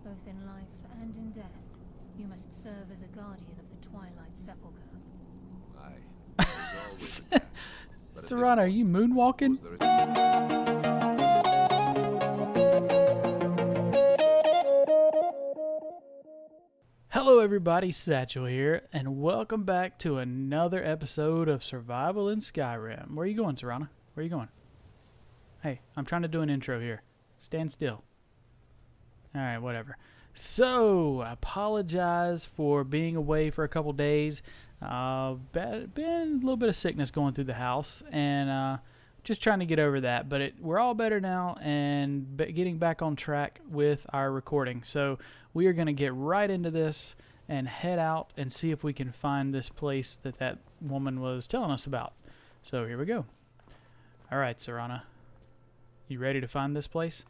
Both in life and in death, you must serve as a guardian of the Twilight Sepulchre. Aye. Serana, are you moonwalking? Hello everybody, Satchel here, and welcome back to another episode of Survival in Skyrim. Where are you going, Serana? Where are you going? Hey, I'm trying to do an intro here. Stand still. Alright, whatever. So, I apologize for being away for a couple days. Been a little bit of sickness going through the house, and just trying to get over that. But we're all better now, and getting back on track with our recording. So, we are going to get right into this and head out and see if we can find this place that woman was telling us about. So, here we go. Alright, Serana. You ready to find this place?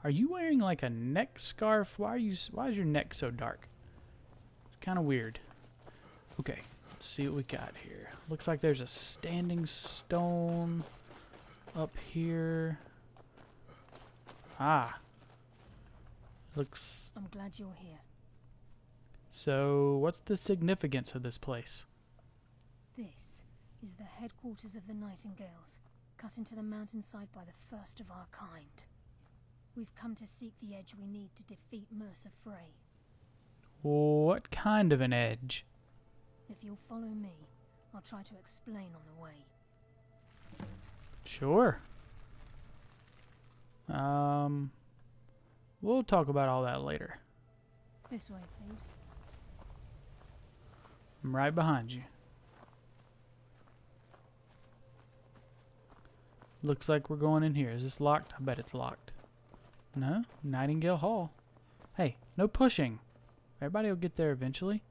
Are you wearing like a neck scarf? Why is your neck so dark? It's kind of weird. Okay, let's see what we got here. Looks like there's a standing stone up here. Ah. Looks... I'm glad you're here. So, what's the significance of this place? This is the headquarters of the Nightingales, cut into the mountainside by the first of our kind. We've come to seek the edge we need to defeat Mercer Frey. What kind of an edge? If you'll follow me, I'll try to explain on the way. Sure. We'll talk about all that later. This way, please. I'm right behind you. Looks like we're going in here. Is this locked? I bet it's locked. No? Nightingale Hall. Hey, no pushing. Everybody will get there eventually.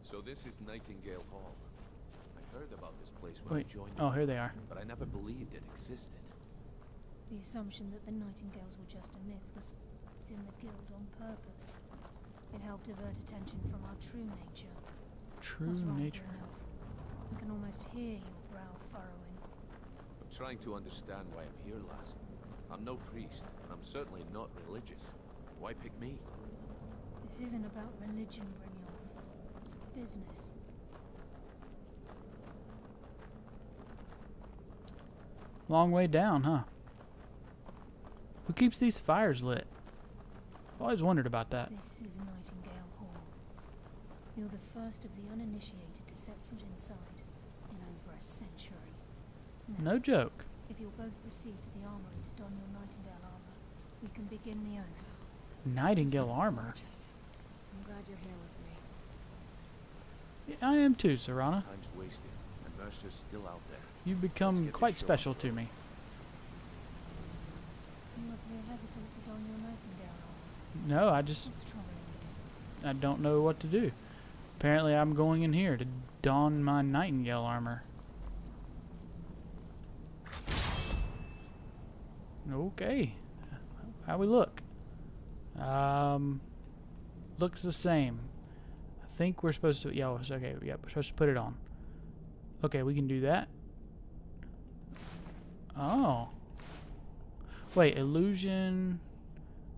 So this is Nightingale Hall. I heard about this place when I joined. Oh, here they are. But I never believed it existed. The assumption that the Nightingales were just a myth was within the guild on purpose. It helped divert attention from our true nature. True What's wrong, nature. I can almost hear your brow furrowing. I'm trying to understand why I'm here, lass. I'm no priest, and I'm certainly not religious. Why pick me? This isn't about religion, Brynjolf. It's business. Long way down, huh? Who keeps these fires lit? I've always wondered about that. This is Nightingale Hall. You're the first of the uninitiated to set foot inside in over a century. Now, No joke. if you'll both proceed to the armory to don your Nightingale armor, we can begin the oath. Nightingale armor. Gorgeous. I'm glad you're here with me. Yeah, I am too, Serana. Time's wasted, and Mercer's still out there. You've Let's become get quite this show special on the to road. me. You appear hesitant to don your Nightingale armor. No, I just... What's troubling you? I don't know what to do. Apparently I'm going in here to don my Nightingale armor. Okay. How we look? Looks the same. I think we're supposed to... Yeah, okay, yep, we're supposed to put it on. Okay, we can do that. Oh. Wait, illusion,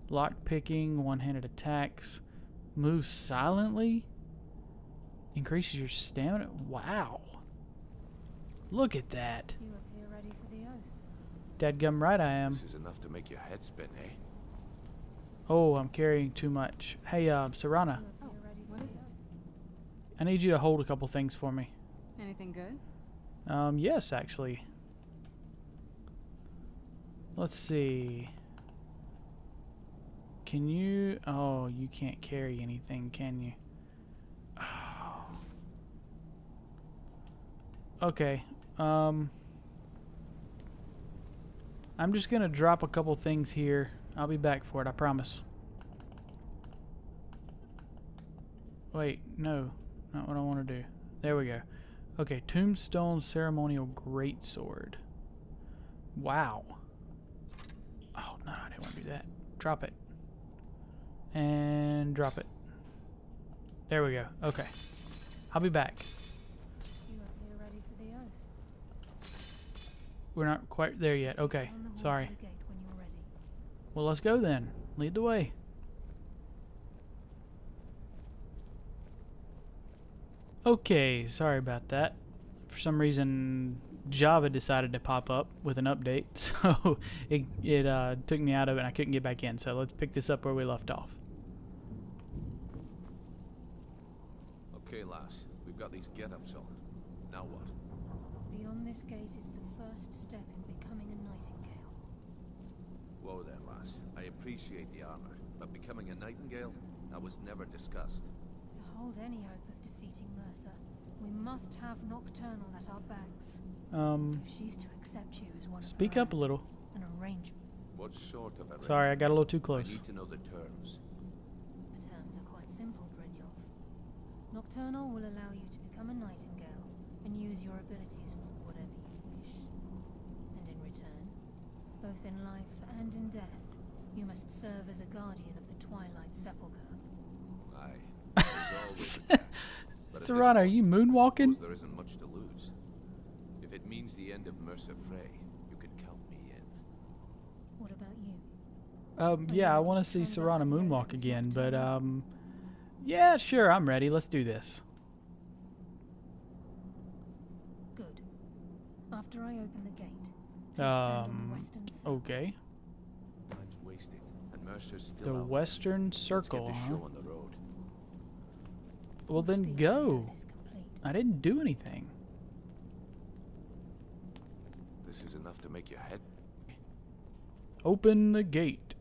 lock picking, one-handed attacks, move silently, increases your stamina. Wow. Look at that. You appear ready for the oath. Dadgum right I am. This is enough to make your head spin, eh? Oh, I'm carrying too much. Hey, Serana, You appear ready for what the is it? oath. I need you to hold a couple things for me. Anything good? Yes, actually. Let's see. Can you... Oh, you can't carry anything, can you? Oh. Okay. I'm just gonna drop a couple things here. I'll be back for it, I promise. Wait, no. Not what I want to do. There we go. Okay, Tombstone Ceremonial Greatsword. Wow. Oh, no, I didn't want to do that. Drop it. And drop it. There we go. Okay. I'll be back. You appear we're not quite there yet. Proceed Okay, down the hall sorry. to the gate when you're ready. Well, let's go then. Lead the way. Okay, sorry about that. For some reason, Java decided to pop up with an update, so it took me out of it and I couldn't get back in. So let's pick this up where we left off. Okay, lass. We've got these get-ups on. Now what? Beyond this gate is the first step in becoming a nightingale. Whoa there, lass. I appreciate the armor, but becoming a nightingale? That was never discussed. To hold any hope of defeating Mercer, we must have Nocturnal at our backs. If she's to accept you as one of Speak her up a own, little. an arrangement. What sort of arrangement? Sorry, I got a little too I close. need to know the terms. The terms are quite simple, Brynjolf. Nocturnal will allow you to become a nightingale and use your abilities for whatever you wish. And in return, both in life and in death, you must serve as a guardian of the Twilight Sepulchre. Aye. There's always a chance. But at this Serrano, are point, you I moonwalking? suppose there isn't much to lose. If it means the end of Mercer Frey, you can count me in. What about you? Yeah, I want to see Serrano moonwalk again, but yeah, sure, I'm ready. Let's do this. Good. After I open the gate, please stand on the western side. Okay. Time's wasting, and Mercer's still The out there. Western Let's get Circle, this huh? show on the road. Well, We'll then speak go. when the oath is complete. I didn't do anything. This is enough to make your head. Open the gate.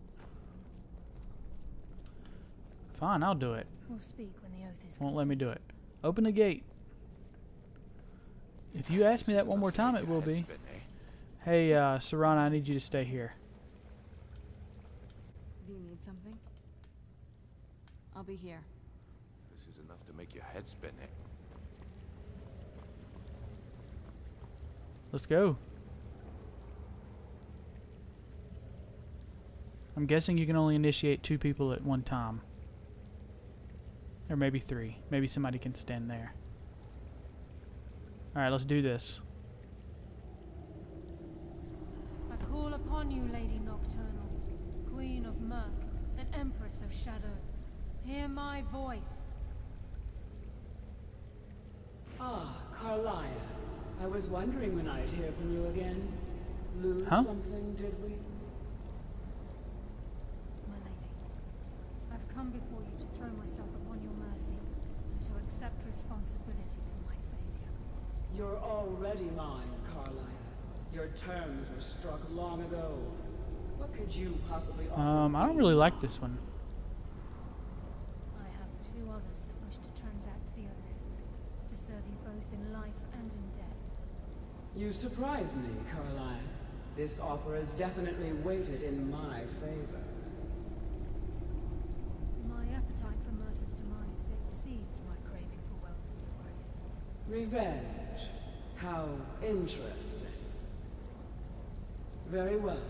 Fine, I'll do it. We'll speak when the oath is Won't complete. let me do it. Open the gate. If you ask me that one more time, it will be. Hey, Serrano, I need you to stay here. Do you need something? I'll be here. This is enough to make your head spin, eh? Let's go. I'm guessing you can only initiate 2 people at one time. Or maybe 3. Maybe somebody can stand there. Alright, let's do this. I call upon you, Lady Nocturnal, Queen of Murk and Empress of Shadow. Hear my voice. Ah, Carlia. I was wondering when I'd hear from you again. Lose Huh? something, did we? My lady, I've come before you to throw myself upon your mercy and to accept responsibility for my failure. You're already mine, Carlia. Your terms were struck long ago. What could you possibly offer I don't me really like now? this one. I have 2 others that wish to transact the oath, to serve you both in life and in death. You surprise me, Carlia. This offer is definitely weighted in my favor. My appetite for Mercer's demise exceeds my craving for wealth, Your Grace. Revenge. How interesting. Very well.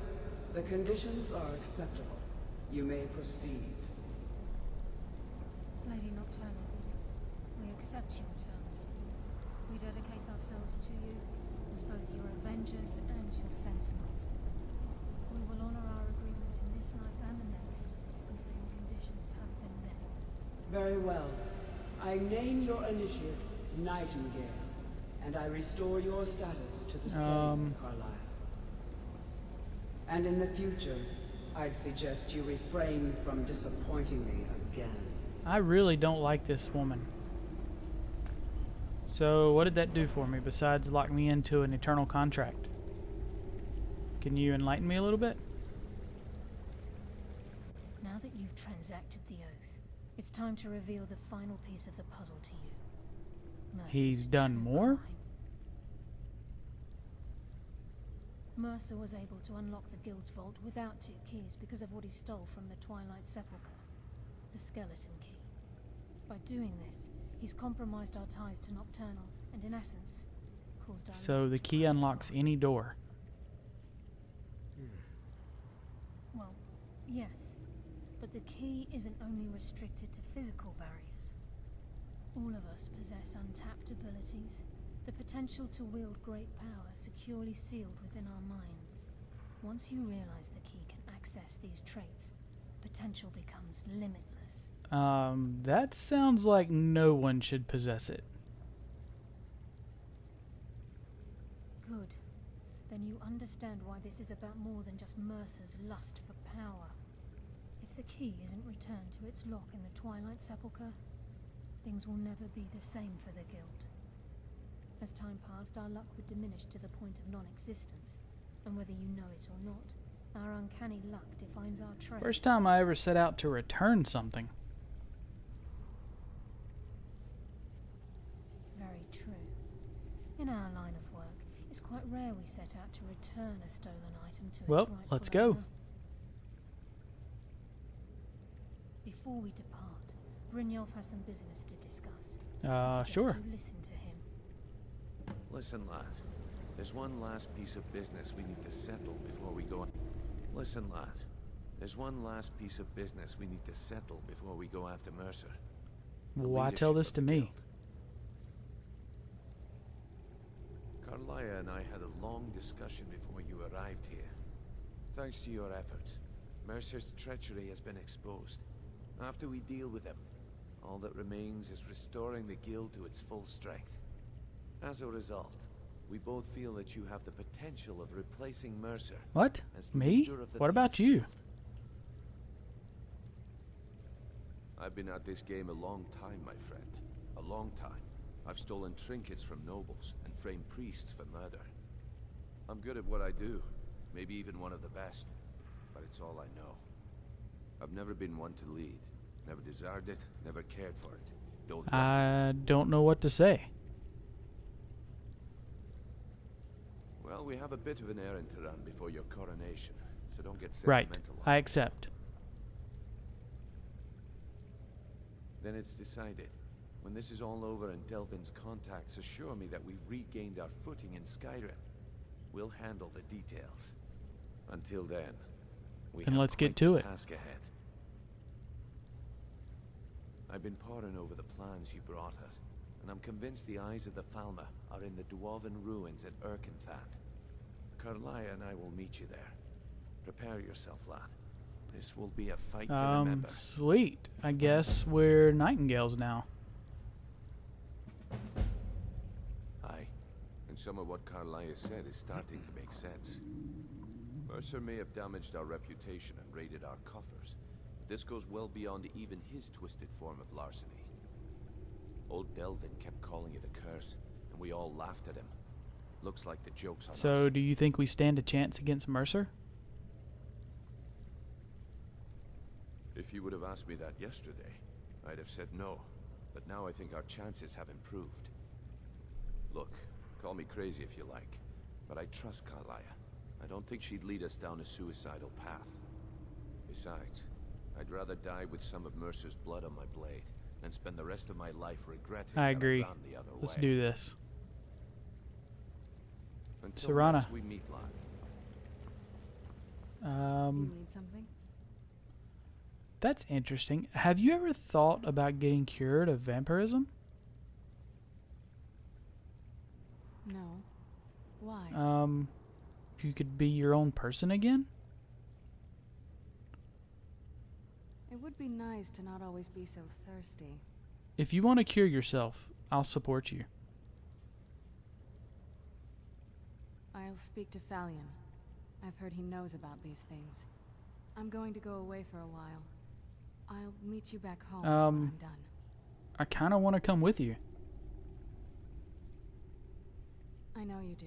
The conditions are acceptable. You may proceed. Lady Nocturnal, we accept your terms. We dedicate ourselves to you as both your avengers and your sentinels. We will honor our agreement in this life and the next until your conditions have been met. Very well. I name your initiates Nightingale, and I restore your status to the same, Carlisle. And in the future, I'd suggest you refrain from disappointing me again. I really don't like this woman. So, what did that do for me besides lock me into an eternal contract? Can you enlighten me a little bit? Now that you've transacted the oath, it's time to reveal the final piece of the puzzle to you. Mercer's He's done true more? crime. Mercer was able to unlock the guild's vault without 2 keys because of what he stole from the Twilight Sepulchre, the skeleton key. By doing this, he's compromised our ties to Nocturnal, and in essence, caused our So love the to key run unlocks dry. any door. Well, yes, but the key isn't only restricted to physical barriers. All of us possess untapped abilities The potential to wield great power securely sealed within our minds. Once you realize the key can access these traits, potential becomes limitless. That sounds like no one should possess it. Good. Then you understand why this is about more than just Mercer's lust for power. If the key isn't returned to its lock in the Twilight Sepulchre, things will never be the same for the Guild. As time passed, our luck would diminish to the point of non-existence, and whether you know it or not, our uncanny luck defines our trade. First time I ever set out to return something. Very true. In our line of work, it's quite rare we set out to return a stolen item to its rightful let's go. owner. Before we depart, Brynjolf has some business to discuss. I suggest Sure. you listen to him. Listen, lad. There's one last piece of business we need to settle before we go. Listen, lad. There's one last piece of business we need to settle before we go after Mercer. The Why tell leadership this of to the me? guild. Carlia and I had a long discussion before you arrived here. Thanks to your efforts, Mercer's treachery has been exposed. After we deal with him, all that remains is restoring the guild to its full strength. As a result, we both feel that you have the potential of replacing Mercer. What? As the Me? leader of the What about Thieves you? Guild. I've been at this game a long time, my friend. A long time. I've stolen trinkets from nobles and framed priests for murder. I'm good at what I do. Maybe even one of the best. But it's all I know. I've never been one to lead. Never desired it, never cared for it. Don't want it. I don't know what to say. Well, we have a bit of an errand to run before your coronation, so don't get Right. sentimental. I accept. Then it's decided. When this is all over and Delvin's contacts assure me that we've regained our footing in Skyrim, we'll handle the details. Until then, we Then have let's get quite to the it. task ahead. I've been poring over the plans you brought us, and I'm convinced the eyes of the Falmer are in the Dwarven ruins at Erkenthand. Carlia and I will meet you there. Prepare yourself, lad. This will be a fight to remember. Sweet. I guess we're Nightingales now. Aye, and some of what Carlia said is starting to make sense. Mercer may have damaged our reputation and raided our coffers, but this goes well beyond even his twisted form of larceny. Old Delvin kept calling it a curse, and we all laughed at him. Looks like the joke's on us. So, do you think we stand a chance against Mercer? If you would have asked me that yesterday, I'd have said no. But now I think our chances have improved. Look, call me crazy if you like, but I trust Carlia. I don't think she'd lead us down a suicidal path. Besides, I'd rather die with some of Mercer's blood on my blade than spend the rest of my life regretting I that agree. ran the other Let's way. do this. Until Serana. next we meet, lad. You need something? That's interesting. Have you ever thought about getting cured of vampirism? No. Why? If you could be your own person again? It would be nice to not always be so thirsty. If you want to cure yourself, I'll support you. I'll speak to Fallion. I've heard he knows about these things. I'm going to go away for a while. I'll meet you back home when I'm done. I kind of want to come with you. I know you do,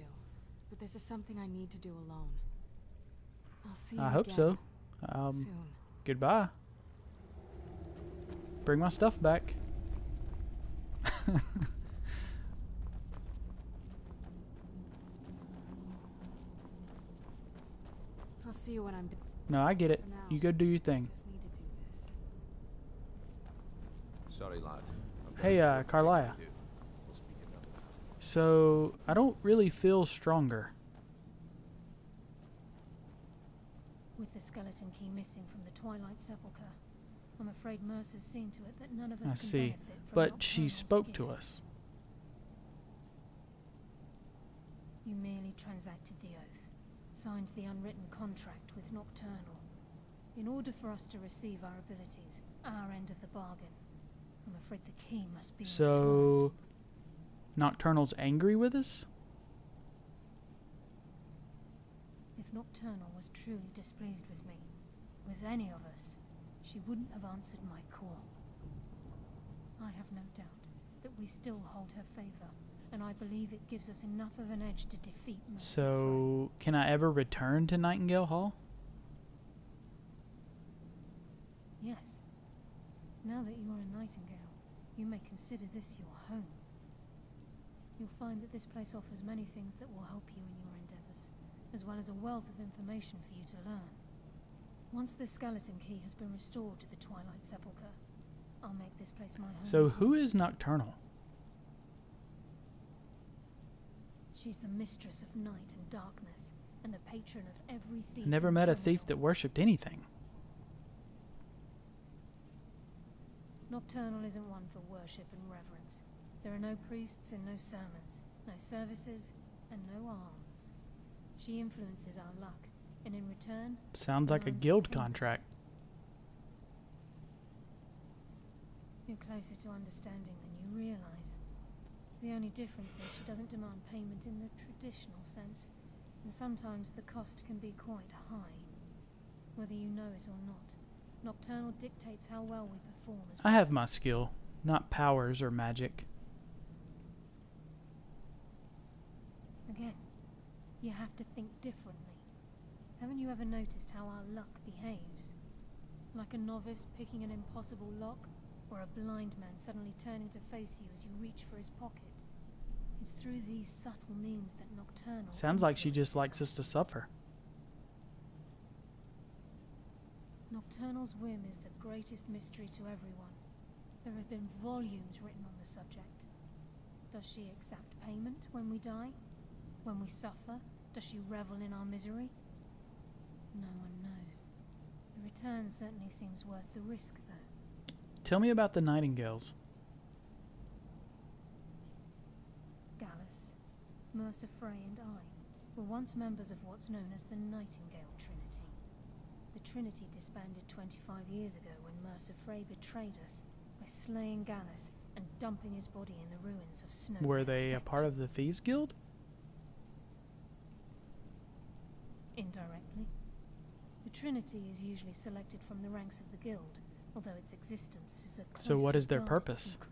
but this is something I need to do alone. I'll see you I hope again so. soon. Goodbye. Bring my stuff back. I'll see you when I'm done. No, I get it. For now, You go do your thing. Just need to do this. Sorry, lad. I've got Hey, important things to Carlia. do. We'll speak another time. So, I don't really feel stronger. With the skeleton key missing from the Twilight Sepulchre, I'm afraid Mercer's seen to it that none of us I can see. benefit from But she Nocturnal's spoke to gift. us. You merely transacted the oath, signed the unwritten contract with Nocturnal. In order for us to receive our abilities, our end of the bargain, I'm afraid the key must be returned. So, Nocturnal's angry with us? If Nocturnal was truly displeased with me, with any of us, she wouldn't have answered my call. I have no doubt that we still hold her favor, and I believe it gives us enough of an edge to defeat Mercy. So, can I ever return to Nightingale Hall? Yes. Now that you're a Nightingale, you may consider this your home. You'll find that this place offers many things that will help you in your endeavors, as well as a wealth of information for you to learn. Once the skeleton key has been restored to the Twilight Sepulchre, I'll make this place my home. So as who well. is Nocturnal? She's the mistress of night and darkness, and the patron of every thief. Never in met a Tamriel. thief that worshipped anything. Nocturnal isn't one for worship and reverence. There are no priests and no sermons, no services, and no alms. She influences our luck, and in return... Sounds like a demands guild payment. contract. You're closer to understanding than you realize. The only difference is she doesn't demand payment in the traditional sense, and sometimes the cost can be quite high, whether you know it or not. Nocturnal dictates how well we perform as I have my rebels. skill, not powers or magic. Again, you have to think differently. Haven't you ever noticed how our luck behaves? Like a novice picking an impossible lock, or a blind man suddenly turning to face you as you reach for his pocket. It's through these subtle means that Nocturnal... Sounds like she just influences likes us to suffer. Nocturnal's whim is the greatest mystery to everyone. There have been volumes written on the subject. Does she exact payment when we die? When we suffer? Does she revel in our misery? No one knows. The return certainly seems worth the risk, though. Tell me about the Nightingales. Gallus, Mercer Frey and I were once members of what's known as the Nightingale Trinity. The Trinity disbanded 25 years ago when Mercer Frey betrayed us by slaying Gallus and dumping his body in the ruins of Snow. Were they a part of the Thieves Guild? Indirectly. The Trinity is usually selected from the ranks of the guild, although its existence is a So what is their closely guarded purpose? secret.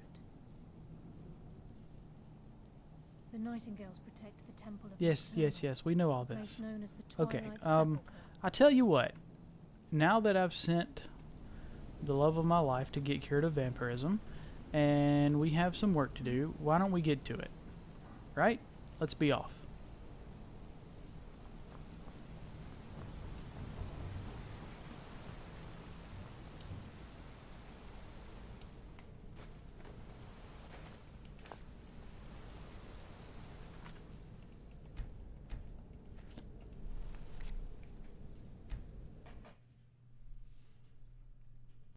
The Nightingales protect the Temple of Yes, Nocturnal, yes, we know all a place this. known as the Okay, Twilight Sepulchre. I tell you what. Now that I've sent the love of my life to get cured of vampirism, and we have some work to do, why don't we get to it? Right? Let's be off.